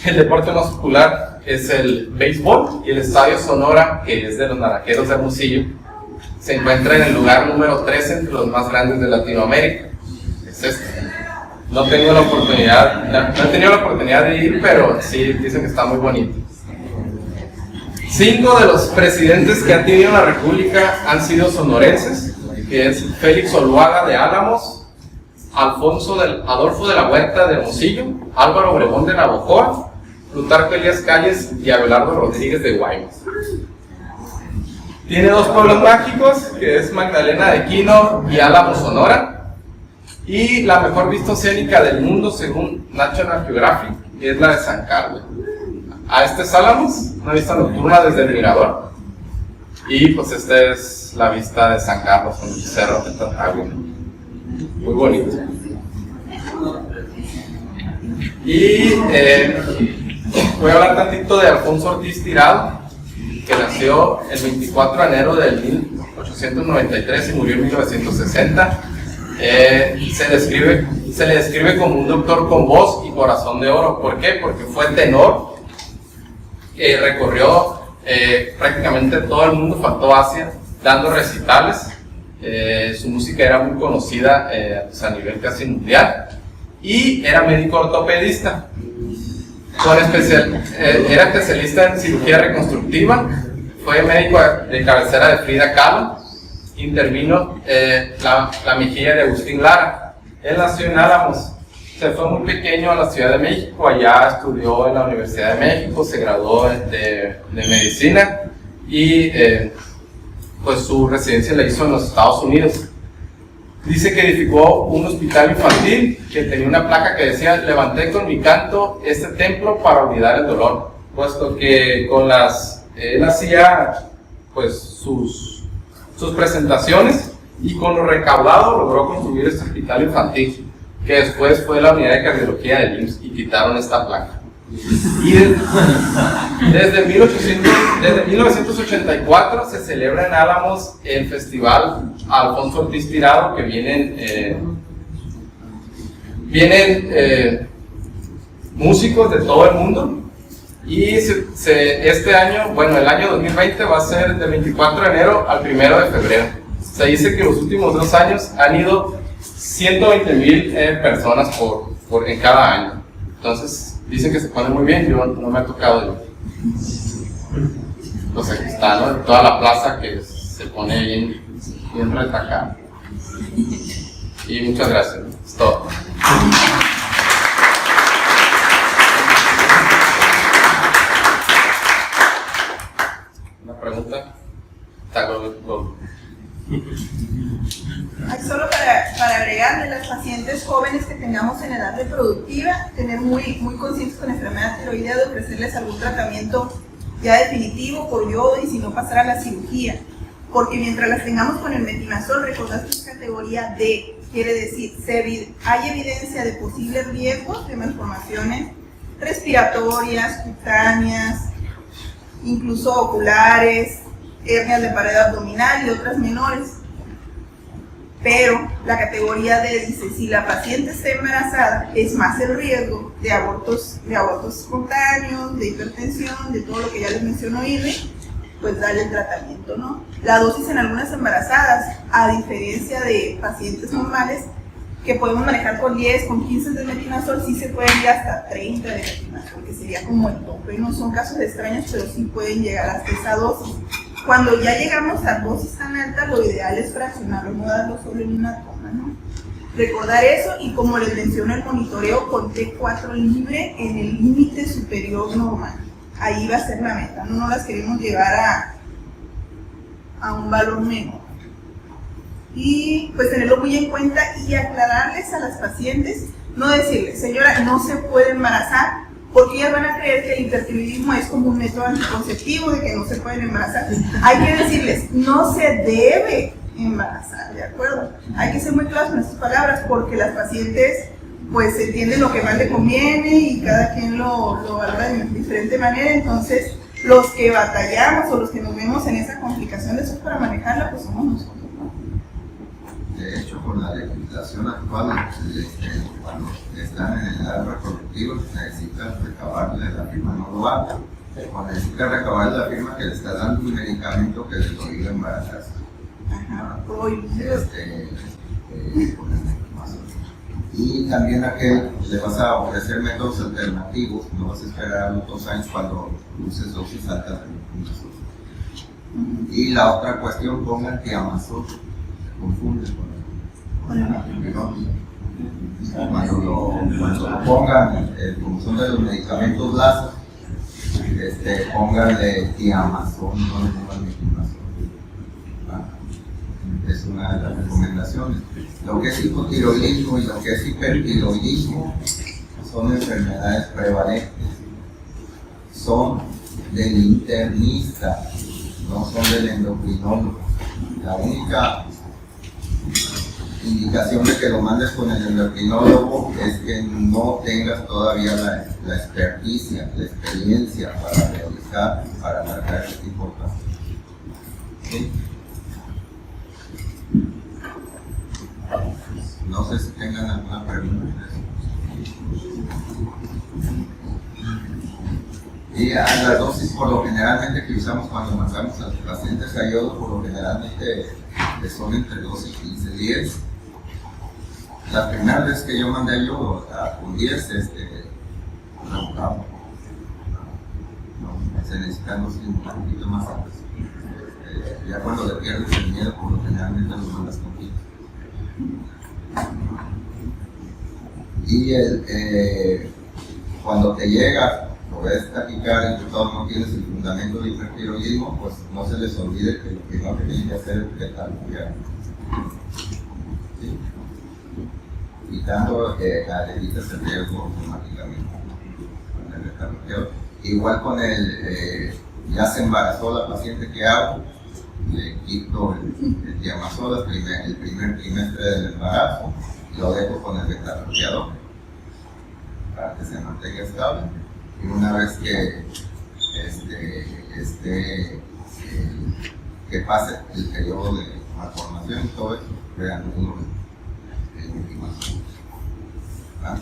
el deporte más popular es el béisbol y el Estadio Sonora, que es de los Naranjeros de Hermosillo, se encuentra en el lugar número 13 entre los más grandes de Latinoamérica. Es este. No he tenido la oportunidad de ir, pero sí dicen que está muy bonito. 5 de los presidentes que han tenido la República han sido sonorenses, que es Félix Oluaga de Álamos, Adolfo de la Huerta de Hermosillo, Álvaro Obregón de Navojoa, Plutarco Elías Calles y Abelardo Rodríguez de Guaymas. Tiene 2 pueblos mágicos, que es Magdalena de Quino y Álamos, Sonora, y la mejor vista escénica del mundo según National Geographic es la de San Carlos. A este es Álamos, una vista nocturna desde el mirador, y pues esta es la vista de San Carlos con el cerro de Tantahuatl, muy bonito. Y voy a hablar tantito de Alfonso Ortiz Tirado, que nació el 24 de enero de 1893 y murió en 1960. Se le describe como un doctor con voz y corazón de oro. ¿Por qué? Porque fue tenor, recorrió prácticamente todo el mundo, faltó Asia, dando recitales. Su música era muy conocida a nivel casi mundial, y era médico ortopedista. Era especialista en cirugía reconstructiva, fue médico de cabecera de Frida Kahlo, intervino la mejilla de Agustín Lara. Él nació en Álamos, se fue muy pequeño a la Ciudad de México, allá estudió en la Universidad de México, se graduó de medicina y pues su residencia la hizo en los Estados Unidos. Dice que edificó un hospital infantil que tenía una placa que decía: levanté con mi canto este templo para olvidar el dolor, puesto que él hacía pues sus presentaciones y con lo recaudado logró construir este hospital infantil, que después fue la unidad de cardiología del IMSS y quitaron esta placa. Y desde 1984 se celebra en Álamos el festival Alfonso Ortiz Tirado, que vienen músicos de todo el mundo Y este año, bueno, el año 2020 va a ser del 24 de enero al 1 de febrero. Se dice que los últimos 2 años han ido 120,000 personas en cada año. Entonces, dicen que se pone muy bien, yo no me ha tocado yo. Pues aquí está, ¿no? Toda la plaza que se pone bien retacada. Y muchas gracias, ¿no? Es todo. ¿Una pregunta? Solo para agregarle, las pacientes jóvenes que tengamos en edad reproductiva, tener muy conscientes con la enfermedad tiroidea de ofrecerles algún tratamiento ya definitivo por yodo y si no pasar a la cirugía. Porque mientras las tengamos con el metimazol, recordad que es categoría D, quiere decir, hay evidencia de posibles riesgos de malformaciones respiratorias, cutáneas, incluso oculares, hernias de pared abdominal y otras menores. Pero la categoría D dice, si la paciente está embarazada, es más el riesgo de abortos espontáneos, de hipertensión, de todo lo que ya les mencionó Irving, pues darle el tratamiento, ¿no? La dosis en algunas embarazadas, a diferencia de pacientes normales, que podemos manejar con 10, con 15 de metimazol, sí se pueden ir hasta 30 de metimazol, que sería como el tope. No son casos extraños, pero sí pueden llegar hasta esa dosis. Cuando ya llegamos a dosis tan alta, lo ideal es fraccionarlo, no darlo solo en una toma, ¿no? Recordar eso y como les menciono, el monitoreo con T4 libre en el límite superior normal. Ahí va a ser la meta, no las queremos llevar a un valor menor. Y pues tenerlo muy en cuenta y aclararles a las pacientes, no decirles, señora, no se puede embarazar, porque ellas van a creer que el hipertiroidismo es como un método anticonceptivo, de que no se pueden embarazar. Hay que decirles, no se debe embarazar, ¿de acuerdo? Hay que ser muy claros con estas palabras, porque las pacientes pues entienden lo que más le conviene y cada quien lo valora de diferente manera. Entonces, los que batallamos o los que nos vemos en esa complicación de eso para manejarla, pues somos nosotros, ¿no? De hecho, con la legislación actual, cuando están en edad reproductiva, necesitan recabarle la firma, no lo haga. Cuando necesitan recabarle la firma que le está dando un medicamento que les obliga a embarazarse. Ajá, y también a que le vas a ofrecer métodos alternativos, no vas a esperar a los 2 años cuando uses dosis altas de metimazol. Y la otra cuestión, pongan tiamazol, se confunde con el metimazol. Cuando lo pongan, como son de los medicamentos lazos, pónganle tiamazol, no le pongan metimazol. Es una de las recomendaciones. Lo que es hipotiroidismo y lo que es hipertiroidismo son enfermedades prevalentes, son del internista, no son del endocrinólogo. La única indicación de que lo mandes con el endocrinólogo es que no tengas todavía la experticia, la experiencia para realizar, para tratar este tipo de casos. ¿Sí? No sé si tengan alguna pregunta. Y a las dosis por lo generalmente que usamos cuando mandamos a los pacientes a yodo, por lo generalmente son entre 12 y 15 días. La primera vez que yo mandé a yodo con 10, no, se necesitan dosis un poquito más altas. Ya cuando le pierdes el miedo, por lo generalmente los mandas con 15. Y cuando te llega, lo ves taquicardia y todo, no tienes el fundamento de hipertiroidismo, pues no se les olvide que lo primero que tienen que hacer es beta-bloquear. ¿Sí? Quitando evitas el riesgo automáticamente con el beta-bloqueo. Igual con ya se embarazó la paciente que hago, le quito el tiamazol el primer trimestre del embarazo, lo dejo con el beta-bloqueador para que se mantenga estable. Y una vez que que pase el periodo de malformación y todo eso, vean uno el metimazol. ¿Ah?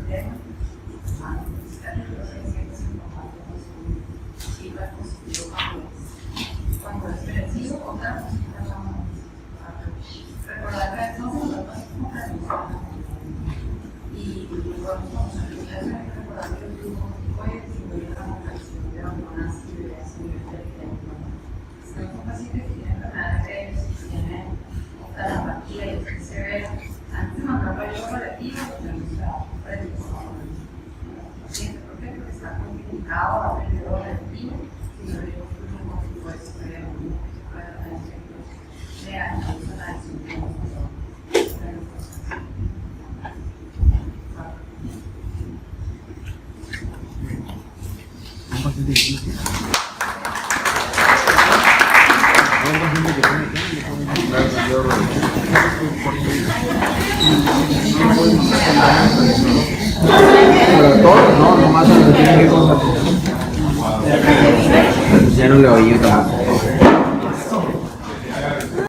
interna, chicas positivo cuando es prevención, contamos, recordar que somos los más y cuando estamos en el caso de recordar que el grupo puede disminuir la localización de hormonas y de las niveles. Si son pacientes que tienen enfermedades graves y tienen oftalmopatía y es severa, antes de mandar rayos relativos, tenemos que predicción. Paciente, ¿por qué? Porque está complicado a periodo relativo y no le gusta un motivo de sufrir un poco de la ansiedad. No, nomás a los que tienen que cosas. Ya no le oí tampoco.